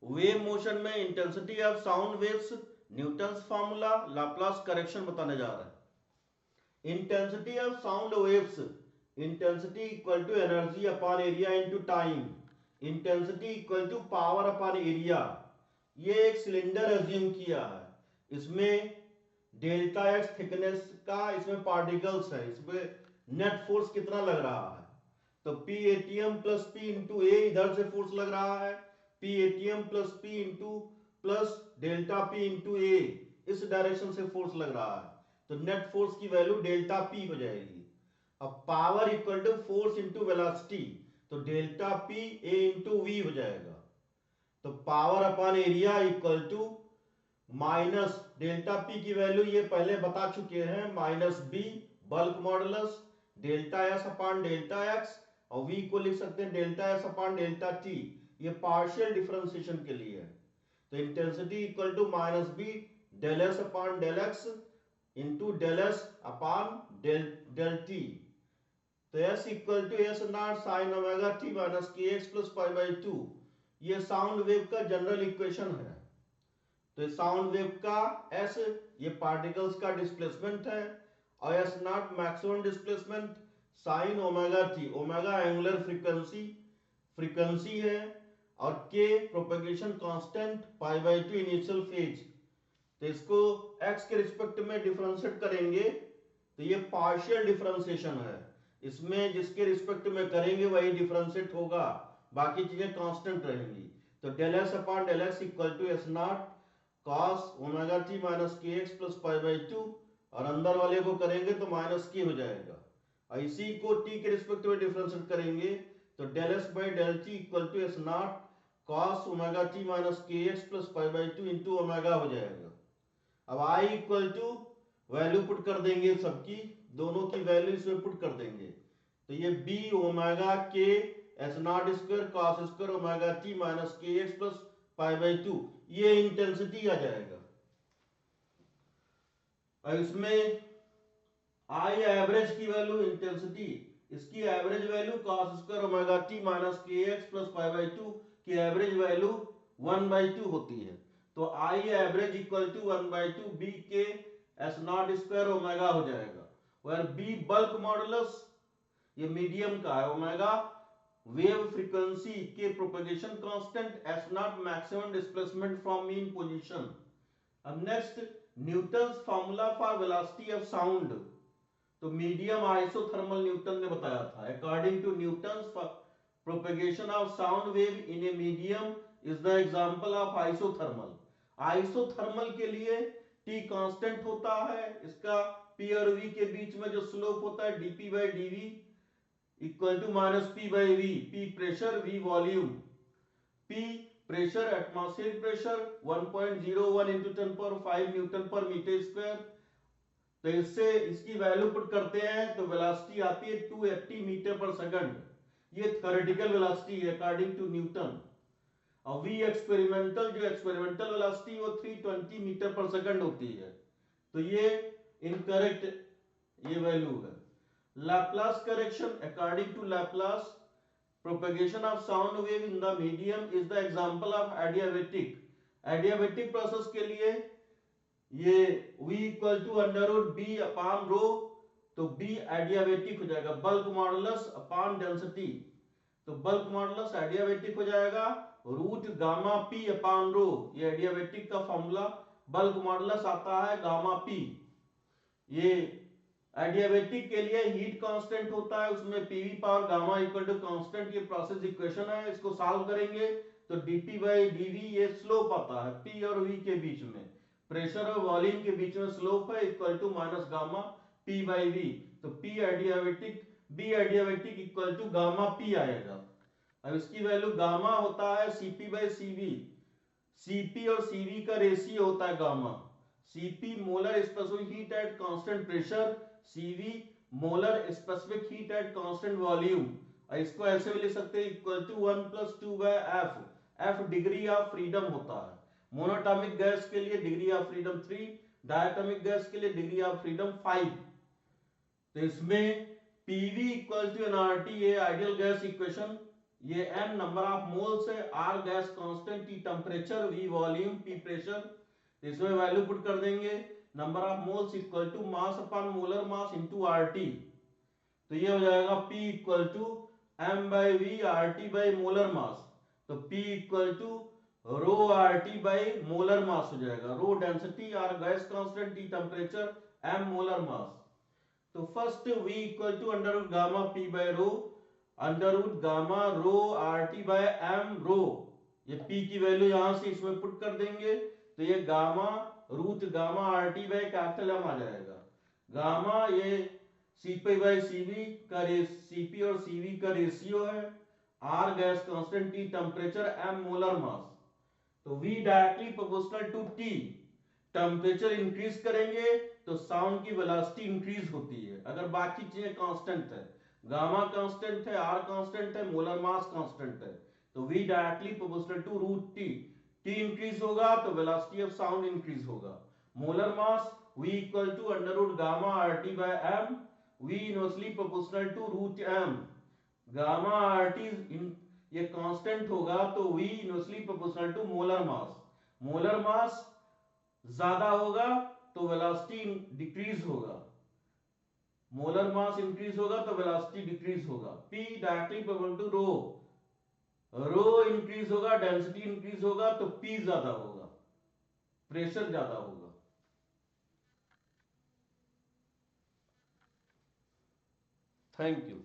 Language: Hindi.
वेव मोशन में intensity of sound waves, Newton's formula, Laplace correction बताने जा रहा है। Intensity of sound waves, intensity equal to energy upon area into time, intensity equal to power upon area. ये एक सिलेंडर एज्यूम किया है, इसमें डेल्टा एक्स थिकनेस का इसमें पार्टिकल्स है, इसमें नेट फोर्स कितना लग रहा है, तो P ATM plus P into A, इधर से फोर्स लग रहा है P ATM plus P into plus delta P into A, इस डायरेक्शन से फोर्स लग रहा है, तो नेट फोर्स की वैल्यू डेल्टा पी हो जाएगी। अब power equal to force into velocity, तो delta P A into V हो जाएगा। तो power upon area equal to minus delta P की वैल्यू ये पहले बता चुके हैं, minus B bulk modulus delta S upon delta X, और v को लिख सकते हैं delta S upon delta T, ये पार्शियल डिफरेंशिएशन के लिए है। तो intensity equal to minus B del S upon del X into del S upon del T. तो s equal to S naught sine omega T minus K X plus pi by two, ये साउंड वेव का जनरल इक्वेशन है। तो साउंड वेव का s ये पार्टिकल्स का डिस्प्लेसमेंट है, और S naught maximum displacement sign omega T, omega angular frequency है, और k propagation constant pi by to initial phase. तो इसको x के रिस्पेक्ट में डिफरेंशिएट करेंगे तो ये पार्शियल डिफरेंशिएशन है, इसमें जिसके रिस्पेक्ट में करेंगे वही डिफरेंशिएट होगा, बाकी चीजें कांस्टेंट रहेंगी। तो del S upon del X equal to S naught cos omega T minus K X plus pi by two, और अंदर वाले को करेंगे तो माइनस के हो जाएगा, और इसी को टी के रिस्पेक्ट में डिफरेंशिएट करेंगे तो del S by del T equal to S naught cos omega T minus K X plus pi by two into omega हो जाएगा। अब I equal to value put कर देंगे सबकी, दोनों की वैल्यू इसमें पुट कर देंगे, तो ये B omega K S naught square cos square omega T minus K X plus pi by two, ये इंटेंसिटी आ जाएगा। और इसमें आई एवरेज की वैल्यू इंटेंसिटी, इसकी average value cos square omega T minus K X plus pi by two की एवरेज वैल्यू 1/2 होती है। तो I average equal to 1/2 B K S naught square omega हो जाएगा, और बी बल्क मॉडुलस ये मीडियम का है, omega wave frequency K propagation constant S naught maximum displacement from mean position. अब next Newton's formula for velocity of sound, तो मीडियम आइसोथर्मल न्यूटन ने बताया था, according to Newton's propagation of sound wave in a medium is the example of isothermal. Isothermal के लिए टी कांस्टेंट होता है, इसका पी और वी के बीच में जो स्लोप होता है DP by DV equal to minus P by V, P pressure V volume, P pressure atmospheric pressure 1.01 into 10⁵ newton per metre square. तो इससे इसकी वैल्यू पुट करते हैं तो वेलोसिटी आती है 280 मीटर पर सेकंड, ये थ्योरेटिकल वेलोसिटी है अकॉर्डिंग टू न्यूटन। और वी एक्सपेरिमेंटल, जो एक्सपेरिमेंटल वेलोसिटी वो 320 मीटर पर सेकंड होती है, तो ये इनकरेक्ट ये वैल्यू है। Laplace correction, according to Laplace, propagation of sound wave in the medium is the example of adiabatic। adiabatic process के लिए ये v equal to under root B upon rho, तो b adiabatic हो जाएगा, बल्क मॉडुलस अपान डेंसिटी, तो बल्क मॉडुलस adiabatic हो जाएगा root gamma p upon rho, ये adiabatic का फॉर्मूला, बल्क मॉडुलस आता है गामा p। ये एडियाबेटिक के लिए हीट कांस्टेंट होता है, उसमें PV power gamma equal to constant, ये प्रोसेस इक्वेशन है, इसको सॉल्व करेंगे तो डीपी बाई डीवी ये स्लोप आता है पी और वी के बीच में, प्रेशर और वॉल्यूम के बीच में स्लोप है equal to minus gamma P by V, तो P adiabatic B adiabatic equal to gamma P आएगा। अब इसकी वैल्यू गामा होता है सीपी बाई सीवी, सीपी और सीवी का रेशियो होता है gamma, CP molar specific heat at constant pressure, CV molar specific heat at constant volume, और इसको ऐसे भी लिख सकते हैं equal to 1 + 2/f, f degree of freedom होता है, मोनोटॉमिक गैस के लिए degree of freedom 3, diatomic gas के लिए डिग्री ऑफ फ्रीडम 5। तो इसमें पीवी इक्वल टू एनआरटी, ये आइडियल गैस इक्वेशन, ये m नंबर ऑफ मोल्स है, r gas constant, t temperature, v volume, p pressure, इसमें वैल्यू पुट कर देंगे। Number of moles equal to mass upon molar mass into RT, तो ये हो जाएगा P equal to m by V RT by molar mass, तो P equal to rho RT by molar mass हो जाएगा। Rho density, R gas constant, T temperature, m molar mass. तो first V equal to under root gamma P by rho, under root gamma rho RT by m rho, ये P की वैल्यू यहां से इसमें पुट कर देंगे, तो ये gamma root gamma RT by capital M आ जाएगा। गामा ये Cp बाई Cv का Cp और Cv का रेशियो है, R gas constant, T temperature, m molar mass, तो V directly proportional to T। Temperature increase करेंगे तो साउंड की वेलोसिटी इंक्रीज होती है, अगर बाकी चीजें कांस्टेंट है, गामा कांस्टेंट है, आर कांस्टेंट है, मोलर मास कांस्टेंट है, तो V directly proportional to root T। T increase होगा तो वेलोसिटी ऑफ साउंड इंक्रीज होगा। Molar mass V equal to under root gamma RT by m, V inversely proportional to root m। Gamma RT ये कांस्टेंट होगा तो V inversely proportional to molar mass. Molar mass ज्यादा होगा तो वेलोसिटी डिक्रीज होगा, मोलर मास इंक्रीज होगा तो वेलोसिटी डिक्रीज होगा। P directly proportional to rho, rho increase होगा, डेंसिटी इंक्रीज होगा तो P ज्यादा होगा, प्रेशर ज्यादा होगा। Thank you.